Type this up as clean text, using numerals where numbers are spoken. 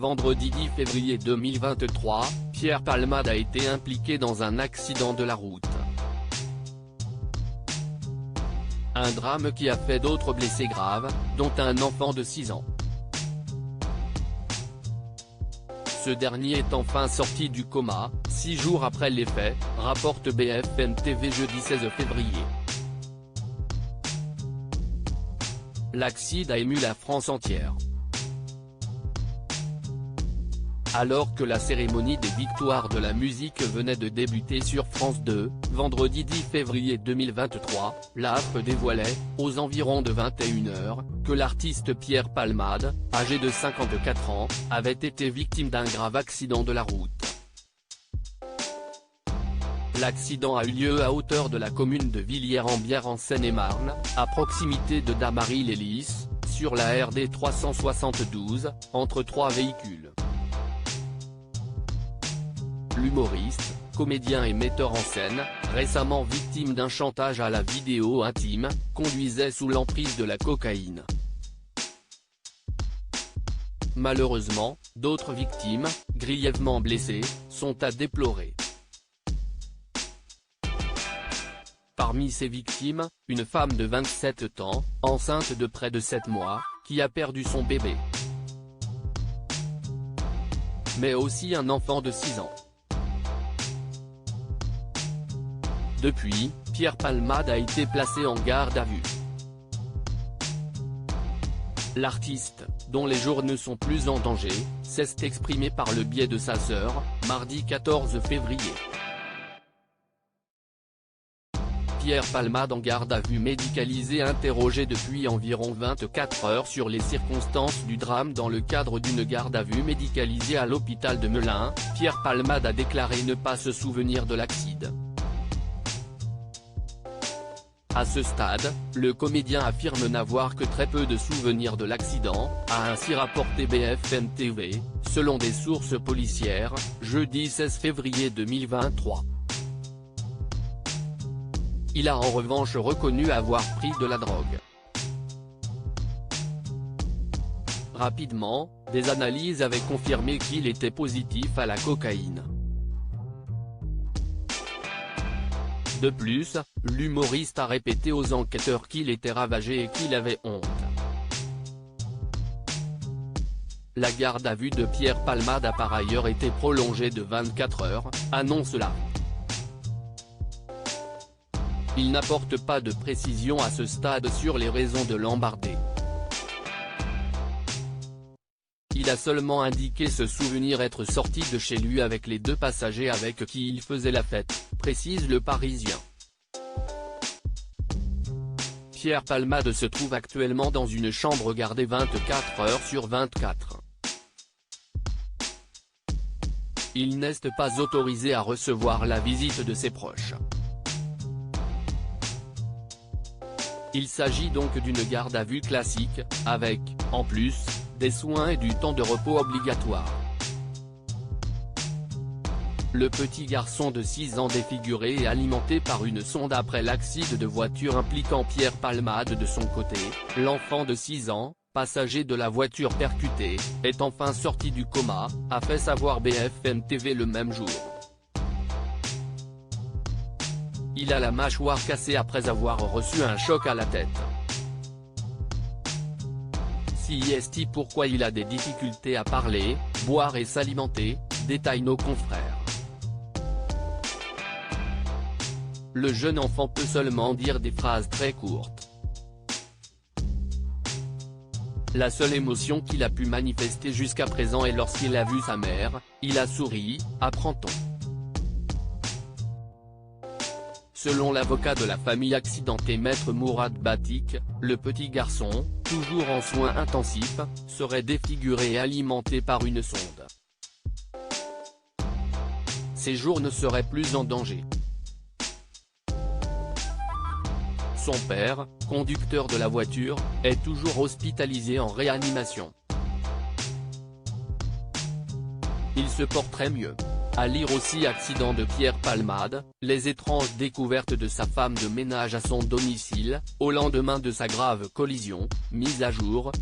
Vendredi 10 février 2023, Pierre Palmade a été impliqué dans un accident de la route. Un drame qui a fait d'autres blessés graves, dont un enfant de 6 ans. Ce dernier est enfin sorti du coma, 6 jours après les faits, rapporte BFM TV jeudi 16 février. L'accident a ému la France entière. Alors que la cérémonie des victoires de la musique venait de débuter sur France 2, vendredi 10 février 2023, l'AFP dévoilait, aux environs de 21h, que l'artiste Pierre Palmade, âgé de 54 ans, avait été victime d'un grave accident de la route. L'accident a eu lieu à hauteur de la commune de Villiers-en-Bière en Seine-et-Marne, à proximité de Damary-les-Lys, sur la RD 372, entre 3 véhicules. L'humoriste, comédien et metteur en scène, récemment victime d'un chantage à la vidéo intime, conduisait sous l'emprise de la cocaïne. Malheureusement, d'autres victimes, grièvement blessées, sont à déplorer. Parmi ces victimes, une femme de 27 ans, enceinte de près de 7 mois, qui a perdu son bébé. Mais aussi un enfant de 6 ans. Depuis, Pierre Palmade a été placé en garde à vue. L'artiste, dont les jours ne sont plus en danger, s'est exprimé par le biais de sa sœur, mardi 14 février. Pierre Palmade en garde à vue médicalisé interrogé depuis environ 24 heures sur les circonstances du drame dans le cadre d'une garde à vue médicalisée à l'hôpital de Melun, Pierre Palmade a déclaré ne pas se souvenir de l'accident. À ce stade, le comédien affirme n'avoir que très peu de souvenirs de l'accident, a ainsi rapporté BFM TV, selon des sources policières, jeudi 16 février 2023. Il a en revanche reconnu avoir pris de la drogue. Rapidement, des analyses avaient confirmé qu'il était positif à la cocaïne. De plus, l'humoriste a répété aux enquêteurs qu'il était ravagé et qu'il avait honte. La garde à vue de Pierre Palmade a par ailleurs été prolongée de 24 heures, annonce la. Il n'apporte pas de précision à ce stade sur les raisons de l'embarder. Il a seulement indiqué se souvenir être sorti de chez lui avec les 2 passagers avec qui il faisait la fête, précise le Parisien. Pierre Palmade se trouve actuellement dans une chambre gardée 24 heures sur 24. Il n'est pas autorisé à recevoir la visite de ses proches. Il s'agit donc d'une garde à vue classique, avec, en plus, des soins et du temps de repos obligatoire. Le petit garçon de 6 ans défiguré et alimenté par une sonde après l'accident de voiture impliquant Pierre Palmade de son côté, l'enfant de 6 ans, passager de la voiture percutée, est enfin sorti du coma, a fait savoir BFM TV le même jour. Il a la mâchoire cassée après avoir reçu un choc à la tête. Si pourquoi il a des difficultés à parler, boire et s'alimenter, détaillent nos confrères. Le jeune enfant peut seulement dire des phrases très courtes. La seule émotion qu'il a pu manifester jusqu'à présent est lorsqu'il a vu sa mère, il a souri, apprend-on. Selon l'avocat de la famille accidentée Maître Mourad Batik, le petit garçon, toujours en soins intensifs, serait défiguré et alimenté par une sonde. Ses jours ne seraient plus en danger. Son père, conducteur de la voiture, est toujours hospitalisé en réanimation. Il se porterait mieux. À lire aussi accident de Pierre Palmade, les étranges découvertes de sa femme de ménage à son domicile, au lendemain de sa grave collision, mise à jour,